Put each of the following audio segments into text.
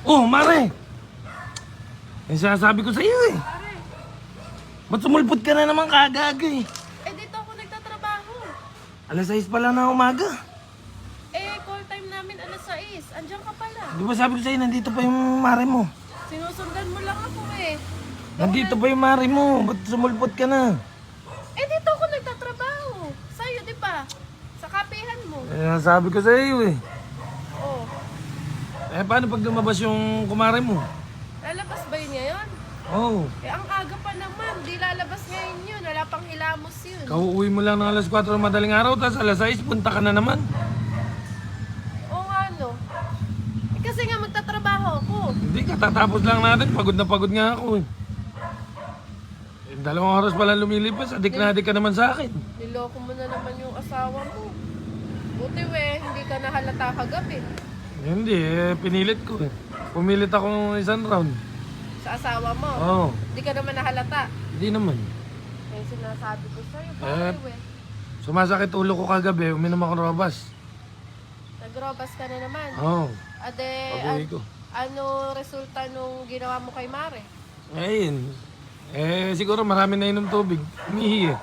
Oh, Mare! Eh, sinasabi ko sa iyo eh. Pare, Ba't sumulpot ka na naman kagaga eh? dito ako nagtatrabaho. Alas 6 pa lang na umaga. Call time namin alas 6. Andiyan ka pala. Di ba sabi ko sa iyo, nandito pa yung Mare mo? Sinusundan mo lang ako eh. Nandito pa yung Mare mo. Ba't sumulpot ka na? Dito ako nagtatrabaho. Sa'yo, di ba? Sa kapihan mo. Eh, sabi ko sa iyo eh. Oh, Eh, paano pag lumabas yung kumare mo? lalabas ba yun ngayon? Oh, Ang aga pa naman. Di lalabas ngayon yun. Wala pang hilamos yun. kauuwi mo lang ng alas 4 ng madaling araw, tapos alas 6, punta ka na naman. Oo nga no. Kasi nga magtatrabaho ako. Hindi, katatapos lang natin. Pagod na pagod nga ako eh. 2 oras pa lang lumilipas, adik na adik ka naman sa akin. Niloko mo na naman yung asawa mo. Buti hindi ka nahalata kagabi. Hindi, pinilit ko eh. Pumilit ako ng isang round. Sa asawa mo. Oo, Hindi ka naman nahalata. hindi naman. Sinasabi ko sa'yo, Eh. pare Sumasakit ulo ko kagabi, uminom ako ng robas. Nagrobas ka na naman. Oo, Ade, pag-uwi ko. ano resulta nung ginawa mo kay Mare? Ayun. Siguro marami na inom tubig. Umihi eh.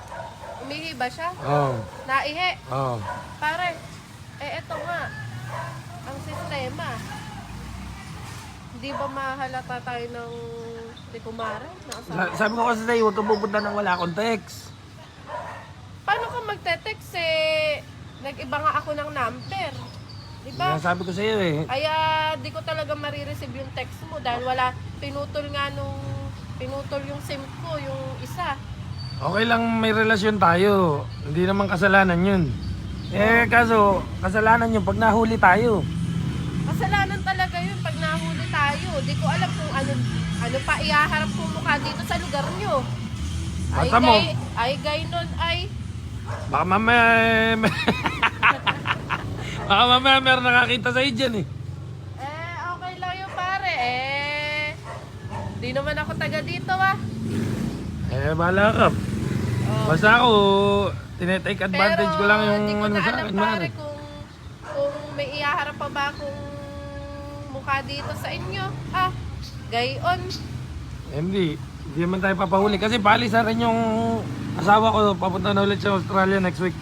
Umihi ba siya? Oo, Naihi? oo. Pare, eto nga. Ang sistema. Hindi ba mahalata tayo ng ni Kumare? Na asawa? Sabi ko kasi sa'yo, huwag kang pupunta nang wala akong text. Paano ka magte-text nag-iba nga ako ng number. Di ba? Sabi ko sa'yo eh. Kaya di ko talaga marireceive yung text mo dahil wala, pinutol yung SIM ko, yung isa. Okay lang may relasyon tayo. Hindi naman kasalanan yun. Kaso, kasalanan yun pag nahuli tayo. Kasalanan talaga yun pag nahuli tayo. Di ko alam kung ano pa iaharap kong mukha dito sa lugar nyo. Basta mo. Ay gay nun ay. Baka mamaya, baka mamaya meron nakakita sa'yo dyan eh. Okay lang yun pare. Di naman ako taga dito Bahala ka. Oh. Basta ako, tinetake advantage ko lang yung di ko ano na sa alam akin, pare Mare. kung may iaharap pa ba akong mukha dito sa inyo. Gayon. Hindi naman tayo papahuli. Kasi paalis na rin yung asawa ko. Papunta na ulit sa Australia next week.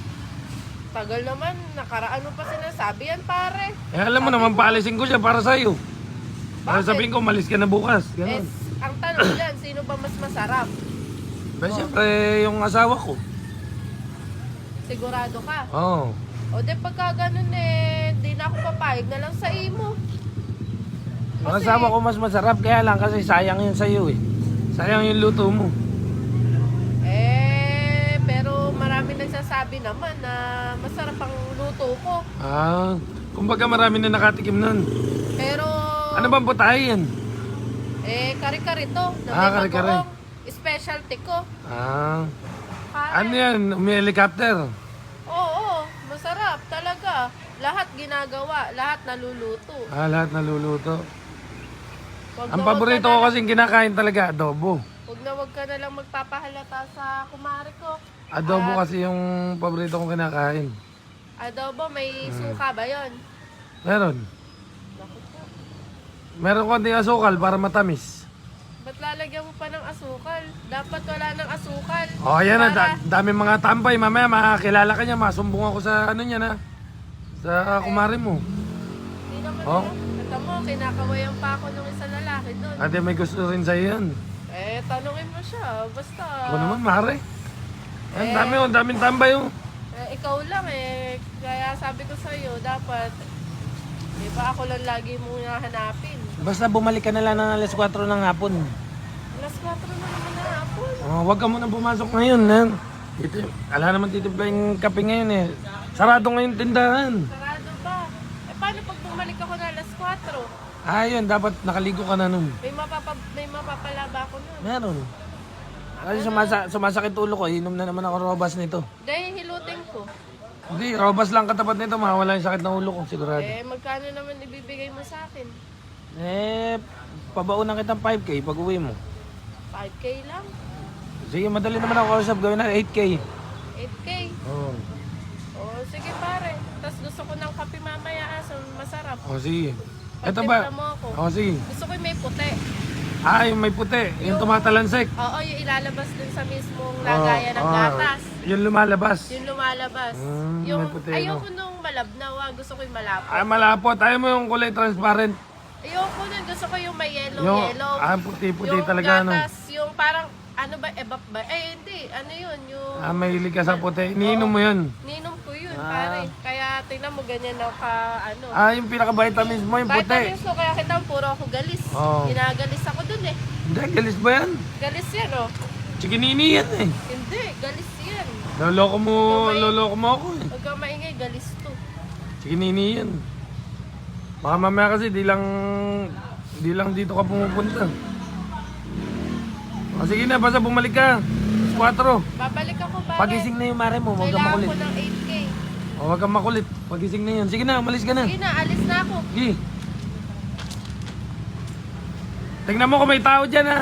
Tagal naman, nakaraan mo pa sinasabi yan pare. Alam mo naman, paalisin ko siya para sa'yo. Para Bakit? sabihin ko, malis ka na bukas. Ganun. Ang tanong dyan, sino ba mas masarap? Pero siyempre, yung asawa ko. Sigurado ka? Oo. O di pagka ganun di na ako papayag na lang sa imo. Yung asawa ko mas masarap, kaya lang kasi sayang yun sa'yo eh. Sayang yung luto mo. Pero marami nagsasabi naman na masarap ang luto ko. Kumbaga marami na nakatikim nun. Pero, Ano bang putahin? kare-kare to. Na may Kare-kare. bagoong specialty ko. Pare. Ano yan? Umi-helicopter? Oo, masarap talaga. Lahat ginagawa, lahat naluluto. Lahat naluluto. Wag Ang na wag paborito ka ko na- kasing kinakain talaga, adobo. Wag ka na lang magpapahalata sa kumare ko. Adobo kasi yung paborito kong kinakain. Adobo, may suka ba yon? Meron. Naku po. Meron konting asukal para matamis. Ba't lalagyan mo pa ng asukal? Dapat wala ng asukal. Yan na, Para- dami mga tambay. Mamaya makakilala ka niya, masumbong ako sa ano niya na. Sa kumare mo. Hindi naman Oh. Ito mo, kinakawayan pa ako ng isang lalaki doon. Ate, may gusto rin sa'yo yan. Tanungin mo siya. Basta, Ako naman, mare. Ang daming tambay oh. ikaw lang Kaya sabi ko sa'yo, dapat, di ba ako lang lagi mo hanapin. Basta bumalik ka na lang ng alas 4 ng hapon. Alas 4 na naman na hapon. Huwag ka muna pumasok ngayon. Ala naman titimpla yung kape ngayon eh. Sarado ngayon tindahan. Sarado ba? Paano pag bumalik ako na alas 4? Yun, dapat nakaligo ka na nun. May mapapala ba ako nun? Meron. Kasi sumasakit ulo ko, inom na naman ako robas nito. Dahil hilutin ko. Hindi, robas lang katapat nito, mawala yung sakit ng ulo ko, sigurado. Magkano naman ibibigay mo sa akin? Pabaunan kitang 5K pag uwi mo. 5K lang? Sige, madali naman ako kausap, gawin na 8K. 8K? Oo. Sige pare. Tapos gusto ko ng kape mamaya, masarap. Sige. Ito ba? Pagtimpla mo ako. O, sige. Gusto ko yung may puti. Ah, yung may puti. Yung tumatalansik. Oo, yung ilalabas dun sa mismong lagayan ng gatas. Yung lumalabas. Yung lumalabas. May Yung, puti, ayoko no? nung malabnaw, gusto ko yung malapot. Ah, malapot. Ayaw mo yung kulay transparent. Ayoko nun, gusto ko yung may Yung, yellow. puti-puti Yung talaga, no? gatas, yung parang, ano ba, ebap ba? Eh, hindi, ano yun, yung... Ah, mahilig ka sa puti. Iniinom mo yun. Ninom ko yun, pare. Kaya tingnan mo, ganyan ako ka, ano. Ah, yung pinaka-vitamins mo, yung puti. Vitamins ko, kaya kita puro ako galis. Oo. Ginagalis ako dun eh. Hindi, galis ba yan? Galis yan, oh. Chikinini yan eh. Hindi, galis yan. Loloko mo ako eh. Huwag kang maingay, galis to. Chikinini yan. Baka mamaya kasi di lang dito ka pumupunta. O sige na, basta bumalik ka. 4. Babalik ako, pare. Pagising na yung mare mo, huwag kang Kailangan makulit. ko ng 8K. O, huwag kang makulit. Pagising na yun. Sige na, umalis ka na. Sige na, alis na ako. Sige. Tingnan mo kung may tao dyan ha.